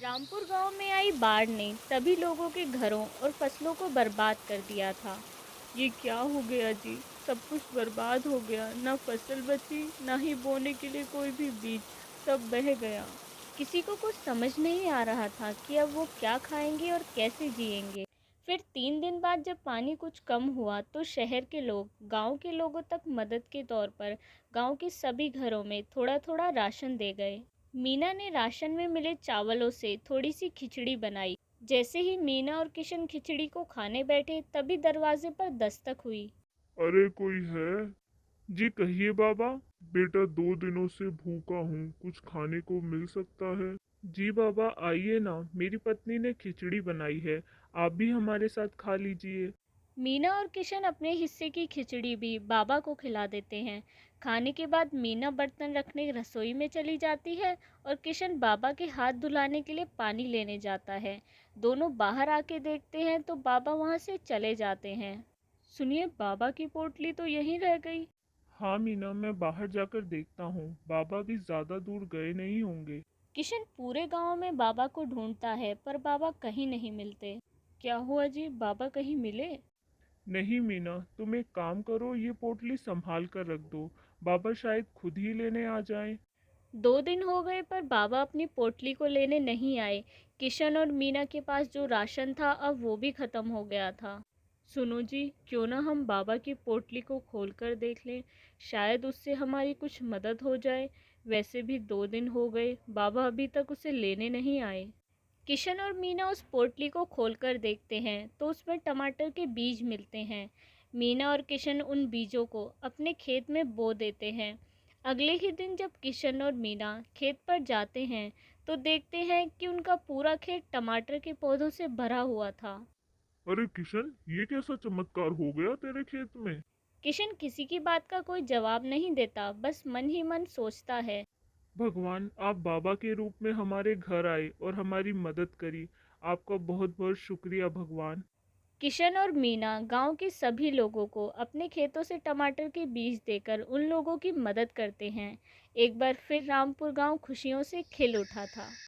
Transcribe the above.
रामपुर गांव में आई बाढ़ ने सभी लोगों के घरों और फसलों को बर्बाद कर दिया था। ये क्या हो गया जी? सब कुछ बर्बाद हो गया, ना फसल बची, ना ही बोने के लिए कोई भी बीज, सब बह गया। किसी को कुछ समझ नहीं आ रहा था कि अब वो क्या खाएंगे और कैसे जिएंगे। फिर 3 दिन बाद जब पानी कुछ कम हुआ तो शहर के लोग गांव के लोगों तक मदद के तौर पर गांव के सभी घरों में थोड़ा थोड़ा राशन दे गए। मीना ने राशन में मिले चावलों से थोड़ी सी खिचड़ी बनाई। जैसे ही मीना और किशन खिचड़ी को खाने बैठे तभी दरवाजे पर दस्तक हुई। अरे कोई है? जी कहिए बाबा। बेटा 2 दिनों से भूखा हूँ, कुछ खाने को मिल सकता है? जी बाबा आइए ना, मेरी पत्नी ने खिचड़ी बनाई है, आप भी हमारे साथ खा लीजिए। मीना और किशन अपने हिस्से की खिचड़ी भी बाबा को खिला देते हैं। खाने के बाद मीना बर्तन रखने रसोई में चली जाती है और किशन बाबा के हाथ धुलाने के लिए पानी लेने जाता है। दोनों बाहर आके देखते हैं तो बाबा वहां से चले जाते हैं। सुनिए, बाबा की पोटली तो यहीं रह गई। हाँ मीना, मैं बाहर जाकर देखता हूँ, बाबा भी ज्यादा दूर गए नहीं होंगे। किशन पूरे गांव में बाबा को ढूंढता है पर बाबा कहीं नहीं मिलते। क्या हुआ जी, बाबा कहीं मिले? नहीं मीना, तुम एक काम करो, ये पोटली संभाल कर रख दो, बाबा शायद खुद ही लेने आ जाएं। 2 दिन हो गए पर बाबा अपनी पोटली को लेने नहीं आए। किशन और मीना के पास जो राशन था अब वो भी खत्म हो गया था। सुनो जी, क्यों ना हम बाबा की पोटली को खोल कर देख लें, शायद उससे हमारी कुछ मदद हो जाए। वैसे भी 2 दिन हो गए, बाबा अभी तक उसे लेने नहीं आए। किशन और मीना उस पोटली को खोलकर देखते हैं तो उसमें टमाटर के बीज मिलते हैं। मीना और किशन उन बीजों को अपने खेत में बो देते हैं। अगले ही दिन जब किशन और मीना खेत पर जाते हैं तो देखते हैं कि उनका पूरा खेत टमाटर के पौधों से भरा हुआ था। अरे किशन, ये कैसा चमत्कार हो गया तेरे खेत में? किशन किसी की बात का कोई जवाब नहीं देता, बस मन ही मन सोचता है। भगवान, आप बाबा के रूप में हमारे घर आए और हमारी मदद करी। आपका बहुत बहुत शुक्रिया भगवान। किशन और मीना गांव के सभी लोगों को अपने खेतों से टमाटर के बीज देकर उन लोगों की मदद करते हैं। एक बार फिर रामपुर गांव खुशियों से खिल उठा था।